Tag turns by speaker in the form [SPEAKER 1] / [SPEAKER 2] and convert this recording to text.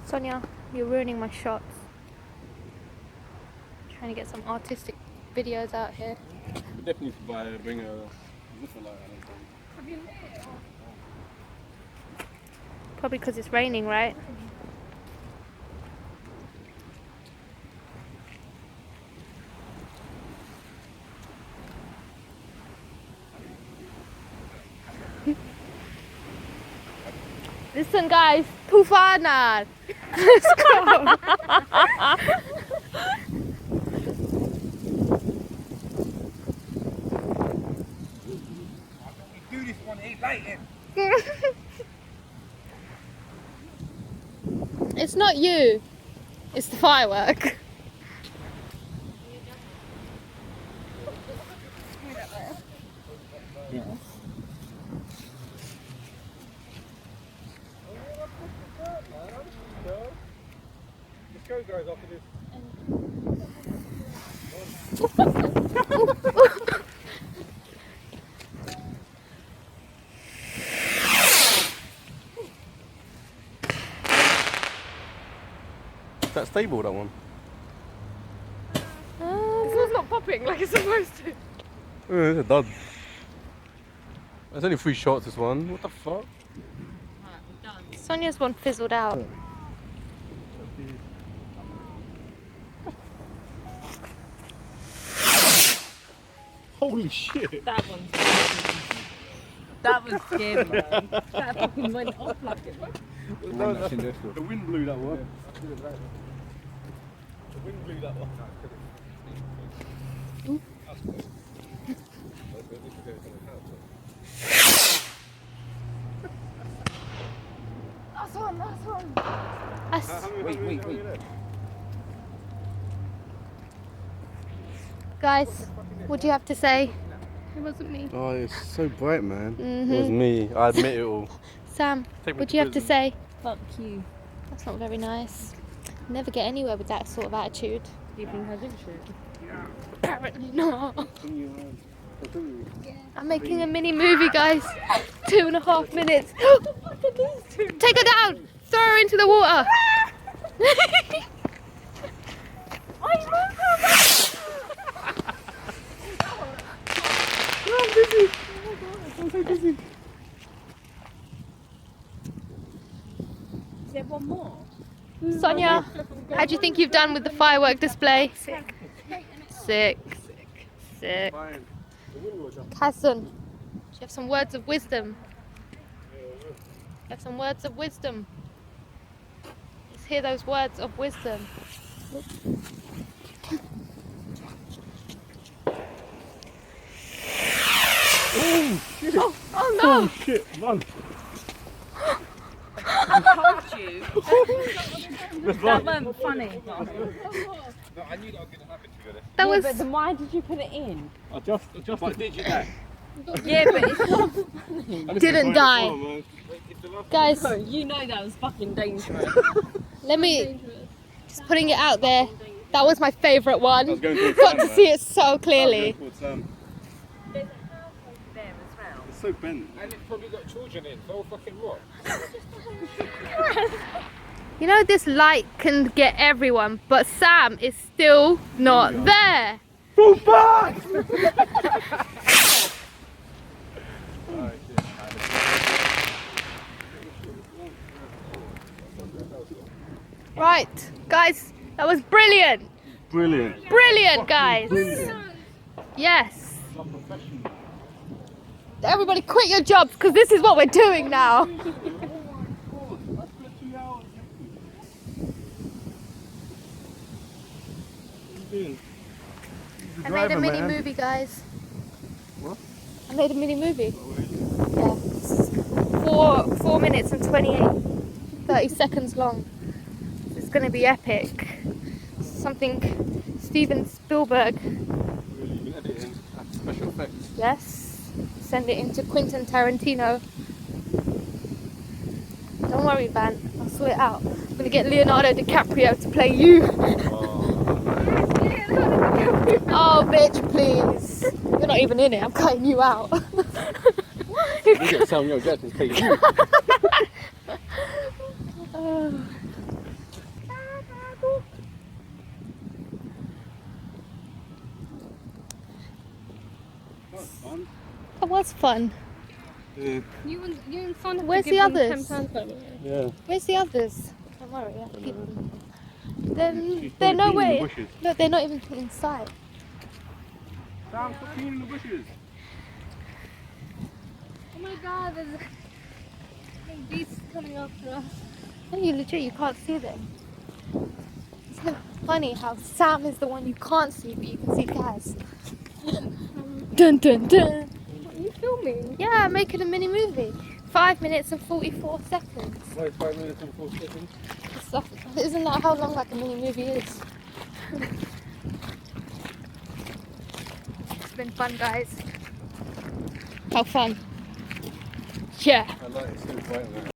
[SPEAKER 1] Sonia, you're ruining my shots. Trying to get some artistic videos out here.
[SPEAKER 2] We definitely need to bring a different light.
[SPEAKER 1] Probably because it's raining, right? Listen guys, tufanan! Let's go!
[SPEAKER 3] You do this one, ain't lighting.
[SPEAKER 1] It's not you, it's the firework.
[SPEAKER 2] Let's go, guys, after this. Is that stable, that one?
[SPEAKER 4] This one's not popping like it's supposed to.
[SPEAKER 2] Oh, it's a dud. There's only 3 shots, this one. What the fuck?
[SPEAKER 1] Sonia's one fizzled out.
[SPEAKER 2] Holy shit!
[SPEAKER 4] That one's that was scary, man. That fucking went off like it.
[SPEAKER 2] The wind blew that one. The wind blew that one.
[SPEAKER 4] Last one.
[SPEAKER 3] Wait.
[SPEAKER 1] Guys, what do you have to say? It wasn't me.
[SPEAKER 2] Oh, it's so bright, man. It was me. I admit it all.
[SPEAKER 1] Sam,
[SPEAKER 2] Take me
[SPEAKER 1] what
[SPEAKER 2] to
[SPEAKER 1] do you have to
[SPEAKER 2] prison.
[SPEAKER 1] say?
[SPEAKER 4] Fuck you.
[SPEAKER 1] That's not very nice. Never get anywhere with that sort of attitude.
[SPEAKER 4] Do you think I give a shit?
[SPEAKER 1] Apparently not. I'm making a mini movie, guys. 2.5 minutes. Take her down. Throw her into the water.
[SPEAKER 2] I'm so dizzy.
[SPEAKER 4] Is there one more?
[SPEAKER 1] Sonia, how do you think you've done with the firework display? Sick.
[SPEAKER 2] Fine.
[SPEAKER 1] Hassan, do you have some words of wisdom? You have some words of wisdom. Let's hear those words of wisdom. Oh no!
[SPEAKER 2] Oh shit, run.
[SPEAKER 4] I told you. That weren't funny.
[SPEAKER 3] No, I knew that was going to happen, to be honest.
[SPEAKER 1] That was.
[SPEAKER 4] But then why did you put it in?
[SPEAKER 2] I just.
[SPEAKER 3] But did you die?
[SPEAKER 4] Yeah, but it's not.
[SPEAKER 1] Didn't die. Guys,
[SPEAKER 4] You know that was fucking dangerous.
[SPEAKER 1] let me. Just putting it out there. That was my favourite one.
[SPEAKER 2] I was going towards
[SPEAKER 1] Got
[SPEAKER 2] Sam,
[SPEAKER 1] to
[SPEAKER 2] man.
[SPEAKER 1] see it so
[SPEAKER 2] I was
[SPEAKER 1] clearly.
[SPEAKER 2] going towards Sam.
[SPEAKER 4] There's a house over there as well.
[SPEAKER 2] It's so bent.
[SPEAKER 3] And it's probably got children in. So fucking what?
[SPEAKER 1] You know this light can get everyone, but Sam is still not there.
[SPEAKER 2] Fall back!
[SPEAKER 1] Right, guys, that was brilliant.
[SPEAKER 2] Brilliant.
[SPEAKER 1] Brilliant, guys. Yes. Everybody quit your jobs because this is what we're doing now. I made a mini movie, guys.
[SPEAKER 2] What?
[SPEAKER 1] I made a mini movie. Yeah. It's 4 minutes and 30 seconds long. It's going to be epic. Something Steven Spielberg.
[SPEAKER 2] Really, you can edit it in special effects.
[SPEAKER 1] Yes. Send it into Quentin Tarantino. Don't worry, Van. I'll sort it out. I'm going to get Leonardo DiCaprio to play you. Oh, bitch, please. You're not even in it. I'm cutting you out.
[SPEAKER 2] You get Samuel Jackson to take you.
[SPEAKER 1] was fun.
[SPEAKER 2] Yeah.
[SPEAKER 5] You and Son have
[SPEAKER 1] Where's
[SPEAKER 5] to
[SPEAKER 1] the
[SPEAKER 5] give them
[SPEAKER 1] others?
[SPEAKER 5] £10 by the way.
[SPEAKER 2] Yeah.
[SPEAKER 1] Where's the others? Don't worry, I'll keep them.
[SPEAKER 2] She's
[SPEAKER 1] They're
[SPEAKER 2] probably
[SPEAKER 1] no
[SPEAKER 2] been in the
[SPEAKER 1] way.
[SPEAKER 2] bushes.
[SPEAKER 1] Look, they're not even in sight.
[SPEAKER 2] Sam, stop being in the bushes.
[SPEAKER 5] Oh my god, there's beasts coming after us.
[SPEAKER 1] No, you legit, you can't see them. Isn't it funny how Sam is the one you can't see, but you can see Kaz? Dun dun dun.
[SPEAKER 5] What are you filming?
[SPEAKER 1] Yeah, I'm making a mini movie. 5 minutes and 44 seconds.
[SPEAKER 2] Wait, 5 minutes and 4 seconds.
[SPEAKER 1] Isn't that how long like a mini movie is? It's been fun, guys. How fun? Yeah.
[SPEAKER 2] I like it so bright.